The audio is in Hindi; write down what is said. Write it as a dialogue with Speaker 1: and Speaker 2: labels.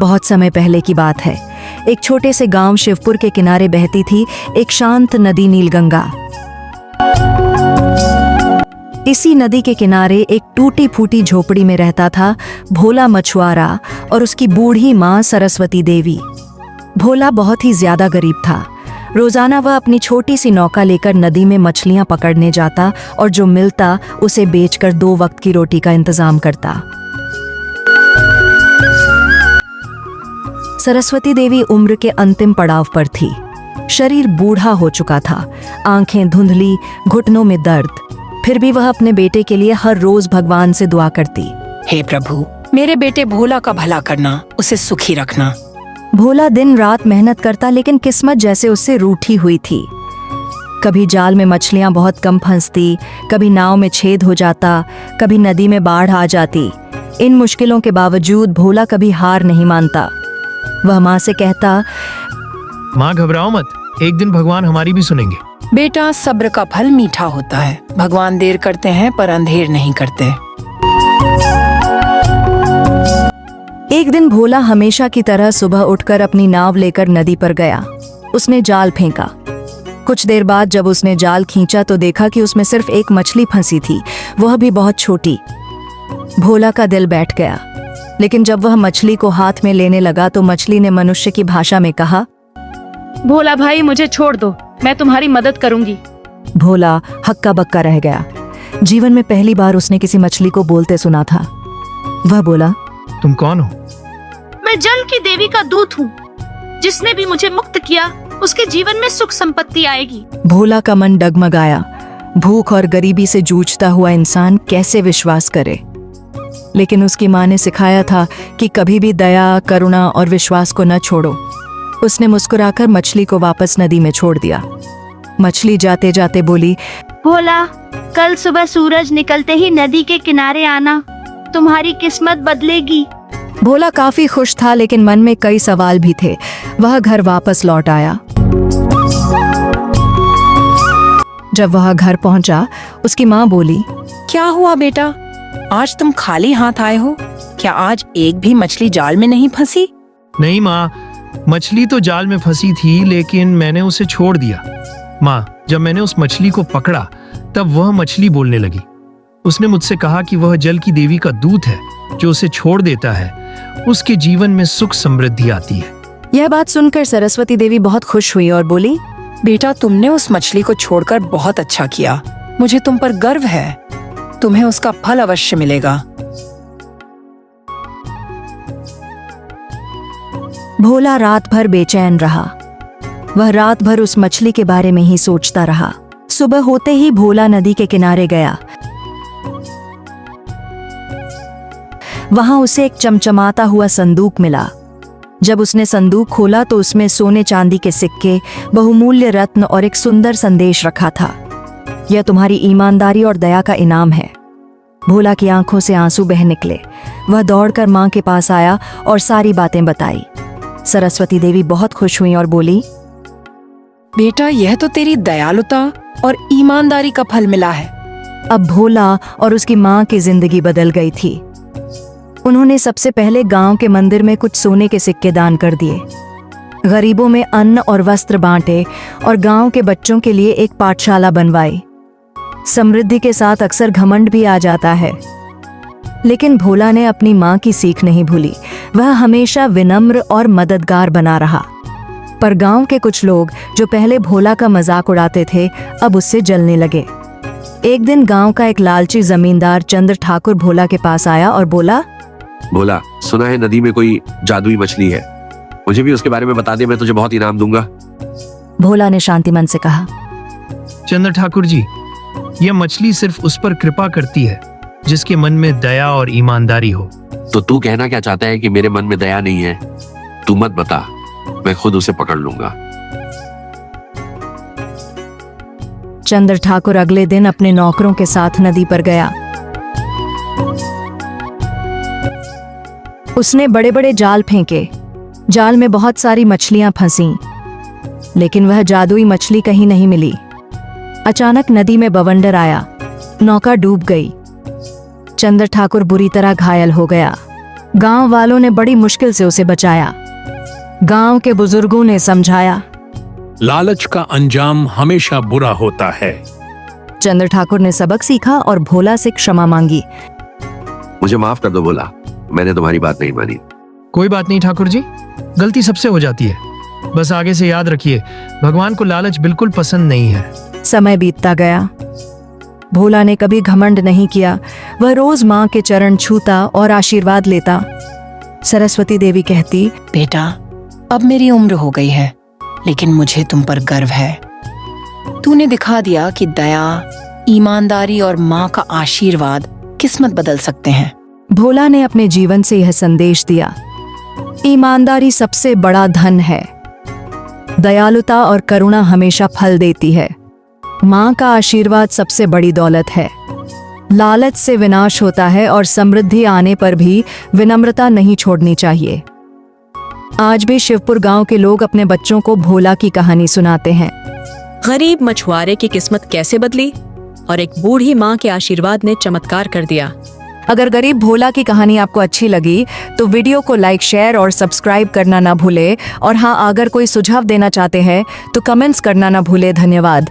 Speaker 1: बहुत समय पहले की बात है। एक छोटे से गांव शिवपुर के किनारे बहती थी एक शांत नदी नीलगंगा। इसी नदी के किनारे एक टूटी फूटी झोपड़ी में रहता था भोला मछुआरा और उसकी बूढ़ी माँ सरस्वती देवी। भोला बहुत ही ज्यादा गरीब था। रोजाना वह अपनी छोटी सी नौका लेकर नदी में मछलियां पकड़ने जाता और जो मिलता उसे बेचकर 2 वक्त की रोटी का इंतजाम करता। सरस्वती देवी उम्र के अंतिम पड़ाव पर थी। शरीर बूढ़ा हो चुका था, आंखें धुंधली, घुटनों में दर्द। फिर भी वह अपने बेटे के लिए हर रोज भगवान से दुआ करती।
Speaker 2: हे प्रभु, मेरे बेटे भोला का भला करना, उसे सुखी रखना।
Speaker 1: भोला दिन रात मेहनत करता, लेकिन किस्मत जैसे उससे रूठी हुई थी। कभी जाल में मछलियां बहुत कम फंसती, कभी नाव में छेद हो जाता, कभी नदी में बाढ़ आ जाती। इन मुश्किलों के बावजूद भोला कभी हार नहीं मानता। वह माँ से कहता,
Speaker 3: माँ घबराओ मत, एक दिन भगवान हमारी भी सुनेंगे।
Speaker 2: बेटा, सब्र का फल मीठा होता है। भगवान देर करते हैं पर अंधेर नहीं करते।
Speaker 1: एक दिन भोला हमेशा की तरह सुबह उठकर अपनी नाव लेकर नदी पर गया। उसने जाल फेंका। कुछ देर बाद जब उसने जाल खींचा तो देखा कि उसमें सिर्फ एक मछली फंसी थी, वह भी बहुत छोटी। भोला का दिल बैठ गया, लेकिन जब वह मछली को हाथ में लेने लगा तो मछली ने मनुष्य की भाषा में कहा,
Speaker 4: भोला भाई, मुझे छोड़ दो, मैं तुम्हारी मदद करूंगी।
Speaker 1: भोला हक्का बक्का रह गया। जीवन में पहली बार उसने किसी मछली को बोलते सुना था। वह बोला,
Speaker 3: तुम कौन हो?
Speaker 4: मैं जल की देवी का दूत हूँ। जिसने भी मुझे मुक्त किया उसके जीवन में सुख संपत्ति आएगी।
Speaker 1: भोला का मन डगमगाया। भूख और गरीबी से जूझता हुआ इंसान कैसे विश्वास करे? लेकिन उसकी माँ ने सिखाया था कि कभी भी दया, करुणा और विश्वास को न छोड़ो। उसने मुस्कुराकर मछली को वापस नदी में छोड़ दिया। मछली जाते जाते बोली,
Speaker 5: भोला, कल सुबह सूरज निकलते ही नदी के किनारे आना, तुम्हारी किस्मत बदलेगी।
Speaker 1: भोला काफी खुश था, लेकिन मन में कई सवाल भी थे। वह घर वापस लौट आया। जब वह घर पहुंचा, उसकी माँ बोली,
Speaker 2: क्या हुआ बेटा, आज तुम खाली हाथ आए हो? क्या आज एक भी मछली जाल में नहीं फंसी?
Speaker 3: नहीं माँ, मछली तो जाल में फंसी थी, लेकिन मैंने उसे छोड़ दिया। माँ, जब मैंने उस मछली को पकड़ा तब वह मछली बोलने लगी। उसने मुझसे कहा कि वह जल की देवी का दूत है, जो उसे छोड़ देता है उसके जीवन में सुख समृद्धि आती है।
Speaker 1: यह बात सुनकर सरस्वती देवी बहुत खुश हुई और बोली,
Speaker 2: बेटा, तुमने उस मछली को छोड़कर बहुत अच्छा किया। मुझे तुम पर गर्व है। तुम्हें उसका फल अवश्य मिलेगा।
Speaker 1: भोला रात भर बेचैन रहा। वह रात भर उस मछली के बारे में ही सोचता रहा। सुबह होते ही भोला नदी के किनारे गया। वहां उसे एक चमचमाता हुआ संदूक मिला। जब उसने संदूक खोला तो उसमें सोने चांदी के सिक्के, बहुमूल्य रत्न और एक सुंदर संदेश रखा था। यह तुम्हारी ईमानदारी और दया का इनाम है। भोला की आंखों से आंसू बह निकले। वह दौड़कर मां के पास आया और सारी बातें बताई। सरस्वती देवी बहुत खुश हुई और बोली,
Speaker 2: बेटा, यह तो तेरी दयालुता और ईमानदारी का फल मिला है।
Speaker 1: अब भोला और उसकी मां की जिंदगी बदल गई थी। उन्होंने सबसे पहले गांव के मंदिर में कुछ सोने के सिक्के दान कर दिए, गरीबों में अन्न और वस्त्र बांटे और गांव के बच्चों के लिए एक पाठशाला बनवाई। समृद्धि के साथ अक्सर घमंड भी आ जाता है, लेकिन भोला ने अपनी मां की सीख नहीं भूली। वह हमेशा विनम्र और मददगार बना रहा। पर गांव के कुछ लोग जो पहले भोला का मजाक उड़ाते थे, अब उससे जलने लगे। एक दिन गांव का एक लालची जमींदार चंद्र ठाकुर भोला के पास आया और बोला,
Speaker 6: भोला, सुना है नदी में कोई जादुई मछली है, मुझे भी उसके बारे में बता दे, मैं तुझे बहुत इनाम दूंगा।
Speaker 1: भोला ने शांतिमन से कहा,
Speaker 3: चंद्र ठाकुर जी, यह मछली सिर्फ उस पर कृपा करती है जिसके मन में दया और ईमानदारी हो।
Speaker 6: तो तू कहना क्या चाहता है कि मेरे मन में दया नहीं है? तू मत बता, मैं खुद उसे पकड़ लूंगा।
Speaker 1: चंद्र ठाकुर अगले दिन अपने नौकरों के साथ नदी पर गया। उसने बड़े बड़े जाल फेंके। जाल में बहुत सारी मछलियां फंसीं, लेकिन वह जादुई मछली कहीं नहीं मिली। अचानक नदी में बवंडर आया। नौका डूब गई। चंद्र ठाकुर बुरी तरह घायल हो गया। गांव वालों ने बड़ी मुश्किल से उसे बचाया। गांव के बुजुर्गों ने समझाया।
Speaker 7: लालच का अंजाम हमेशा बुरा होता है।
Speaker 1: चंद्र ठाकुर ने सबक सीखा और भोला से क्षमा मांगी।
Speaker 6: मुझे माफ कर दो भोला, मैंने तुम्हारी बात नहीं मानी।
Speaker 3: कोई बात नहीं ठाकुर जी, गलती सबसे हो जाती है। बस आगे से याद रखिए, भगवान को लालच बिल्कुल पसंद नहीं है।
Speaker 1: समय बीतता गया। भोला ने कभी घमंड नहीं किया। वह रोज माँ के चरण छूता और आशीर्वाद लेता। सरस्वती देवी कहती,
Speaker 2: बेटा, अब मेरी उम्र हो गई है, लेकिन मुझे तुम पर गर्व है। तूने दिखा दिया कि दया, ईमानदारी और माँ का आशीर्वाद किस्मत बदल सकते हैं।
Speaker 1: भोला ने अपने जीवन से यह संदेश दिया, ईमानदारी सबसे बड़ा धन है। दयालुता और करुणा हमेशा फल देती है। माँ का आशीर्वाद सबसे बड़ी दौलत है। लालच से विनाश होता है और समृद्धि आने पर भी विनम्रता नहीं छोड़नी चाहिए। आज भी शिवपुर गांव के लोग अपने बच्चों को भोला की कहानी सुनाते हैं।
Speaker 8: गरीब मछुआरे की किस्मत कैसे बदली और एक बूढ़ी माँ के आशीर्वाद ने चमत्कार कर दिया।
Speaker 1: अगर गरीब भोला की कहानी आपको अच्छी लगी तो वीडियो को लाइक, शेयर और सब्सक्राइब करना ना भूले। और हाँ, अगर कोई सुझाव देना चाहते हैं तो कमेंट्स करना ना भूले। धन्यवाद।